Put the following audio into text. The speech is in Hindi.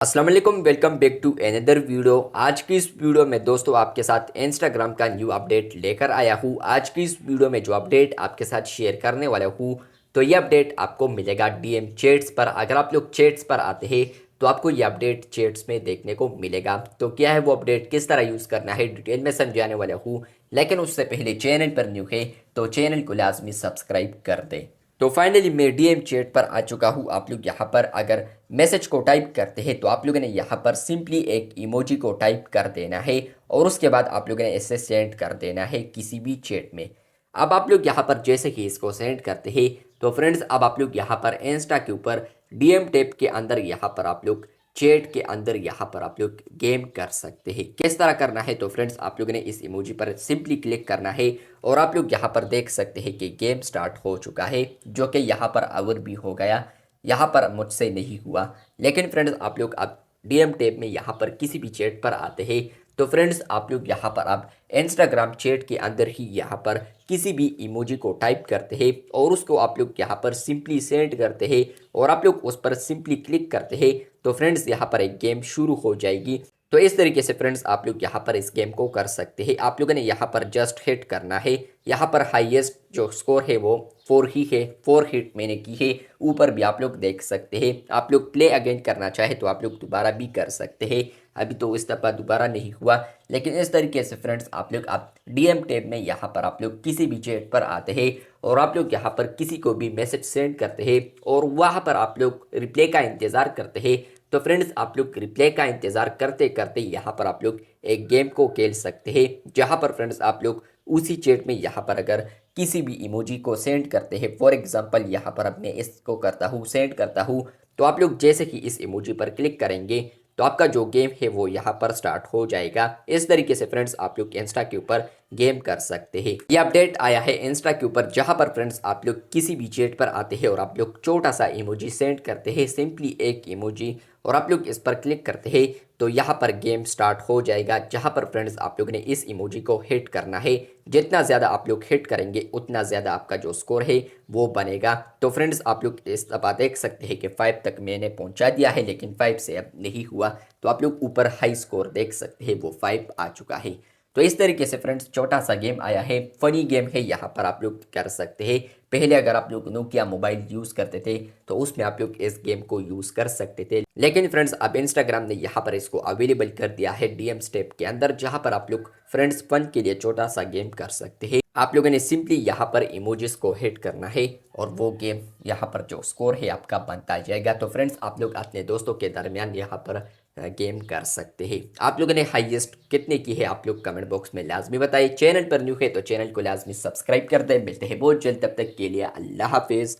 अस्सलाम वालेकुम, welcome back to another video. आज की इस वीडियो में दोस्तों आपके साथ इंस्टाग्राम का न्यू अपडेट लेकर आया हूँ। आज की इस वीडियो में जो अपडेट आपके साथ शेयर करने वाला हूँ, तो ये अपडेट आपको मिलेगा डीएम चैट्स पर। अगर आप लोग चैट्स पर आते हैं तो आपको ये अपडेट चैट्स में देखने को मिलेगा। तो क्या है वो अपडेट, किस तरह यूज़ करना है, डिटेल में समझाने वाला हूँ। लेकिन उससे पहले चैनल पर न्यू है तो चैनल को लाजमी सब्सक्राइब कर दें। तो फाइनली मैं डीएम चैट पर आ चुका हूँ। आप लोग यहाँ पर अगर मैसेज को टाइप करते हैं तो आप लोगों ने यहाँ पर सिंपली एक इमोजी को टाइप कर देना है और उसके बाद आप लोगों ने इसे सेंड कर देना है किसी भी चैट में। अब आप लोग यहाँ पर जैसे कि इसको सेंड करते हैं तो फ्रेंड्स अब आप लोग यहाँ पर इंस्टा के ऊपर डीएम टैब के अंदर यहाँ पर आप लोग चैट के अंदर यहाँ पर आप लोग गेम कर सकते हैं। किस तरह करना है, तो फ्रेंड्स आप लोगों ने इस इमोजी पर सिंपली क्लिक करना है और आप लोग यहाँ पर देख सकते हैं कि गेम स्टार्ट हो चुका है, जो कि यहाँ पर आवर भी हो गया। यहाँ पर मुझसे नहीं हुआ। लेकिन फ्रेंड्स आप लोग अब डीएम टैब में यहाँ पर किसी भी चैट पर आते हैं तो फ्रेंड्स आप लोग यहाँ पर अब इंस्टाग्राम चैट के अंदर ही यहाँ पर किसी भी इमोजी को टाइप करते हैं और उसको आप लोग यहाँ पर सिंपली सेंड करते हैं और आप लोग उस पर सिंपली क्लिक करते हैं तो फ्रेंड्स यहाँ पर एक गेम शुरू हो जाएगी। तो इस तरीके से फ्रेंड्स आप लोग यहाँ पर इस गेम को कर सकते हैं। आप लोगों ने यहाँ पर जस्ट हिट करना है। यहाँ पर हाईएस्ट जो स्कोर है वो 4 ही है, 4 हिट मैंने की है। ऊपर भी आप लोग देख सकते हैं। आप लोग प्ले अगेन करना चाहे तो आप लोग दोबारा भी कर सकते हैं। अभी तो इस दफ़ा दोबारा नहीं हुआ, लेकिन इस तरीके से फ्रेंड्स आप लोग आप डीएम टैब में यहाँ पर आप लोग किसी भी चैट पर आते हैं और आप लोग यहाँ पर किसी को भी मैसेज सेंड करते हैं और वहाँ पर आप लोग रिप्लाई का इंतज़ार करते हैं। तो फ्रेंड्स आप लोग रिप्लाई का इंतज़ार करते करते यहाँ पर आप लोग एक गेम को खेल सकते हैं, जहाँ पर फ्रेंड्स आप लोग उसी चैट में यहाँ पर अगर किसी भी इमोजी को सेंड करते हैं, फॉर एग्जांपल यहाँ पर अब मैं इसको करता हूँ, सेंड करता हूँ, तो आप लोग जैसे ही इस इमोजी पर क्लिक करेंगे तो आपका जो गेम है वो यहाँ पर स्टार्ट हो जाएगा। इस तरीके से फ्रेंड्स आप लोग इंस्टा के ऊपर गेम कर सकते हैं। ये अपडेट आया है इंस्टा के ऊपर, जहाँ पर फ्रेंड्स आप लोग किसी भी चैट पर आते हैं और आप लोग छोटा सा इमोजी सेंड करते हैं, सिंपली एक इमोजी, और आप लोग इस पर क्लिक करते हैं तो यहाँ पर गेम स्टार्ट हो जाएगा। जहाँ पर फ्रेंड्स आप लोगों ने इस इमोजी को हिट करना है। जितना ज़्यादा आप लोग हिट करेंगे उतना ज़्यादा आपका जो स्कोर है वो बनेगा। तो फ्रेंड्स आप लोग इस दफ़ा देख सकते हैं कि 5 तक मैंने पहुँचा दिया है, लेकिन 5 से अब नहीं हुआ। तो आप लोग ऊपर हाई स्कोर देख सकते हैं, वो 5 आ चुका है। तो इस तरीके से फ्रेंड्स छोटा सा गेम आया है, फनी गेम है, यहाँ पर आप लोग कर सकते हैं। पहले अगर आप लोग नोकिया मोबाइल यूज़ करते थे तो उसमें आप लोग इस गेम को यूज़ कर सकते थे, लेकिन फ्रेंड्स अब इंस्टाग्राम ने यहाँ पर इसको अवेलेबल कर दिया है डीएम स्टेप के अंदर, जहाँ पर आप लोग फ्रेंड्स फन के लिए छोटा सा गेम कर सकते हैं। आप लोगों ने सिंपली यहाँ पर इमोजीज को हिट करना है और वो गेम यहाँ पर जो स्कोर है आपका बनता जाएगा। तो फ्रेंड्स आप लोग अपने दोस्तों के दरमियान यहाँ पर गेम कर सकते हैं। आप लोगों ने हाईएस्ट कितने की है आप लोग कमेंट बॉक्स में लाजमी बताइए। चैनल पर न्यू है तो चैनल को लाजमी सब्सक्राइब कर दें। मिलते हैं बहुत जल्द, तब तक के लिए अल्लाह हाफिज़।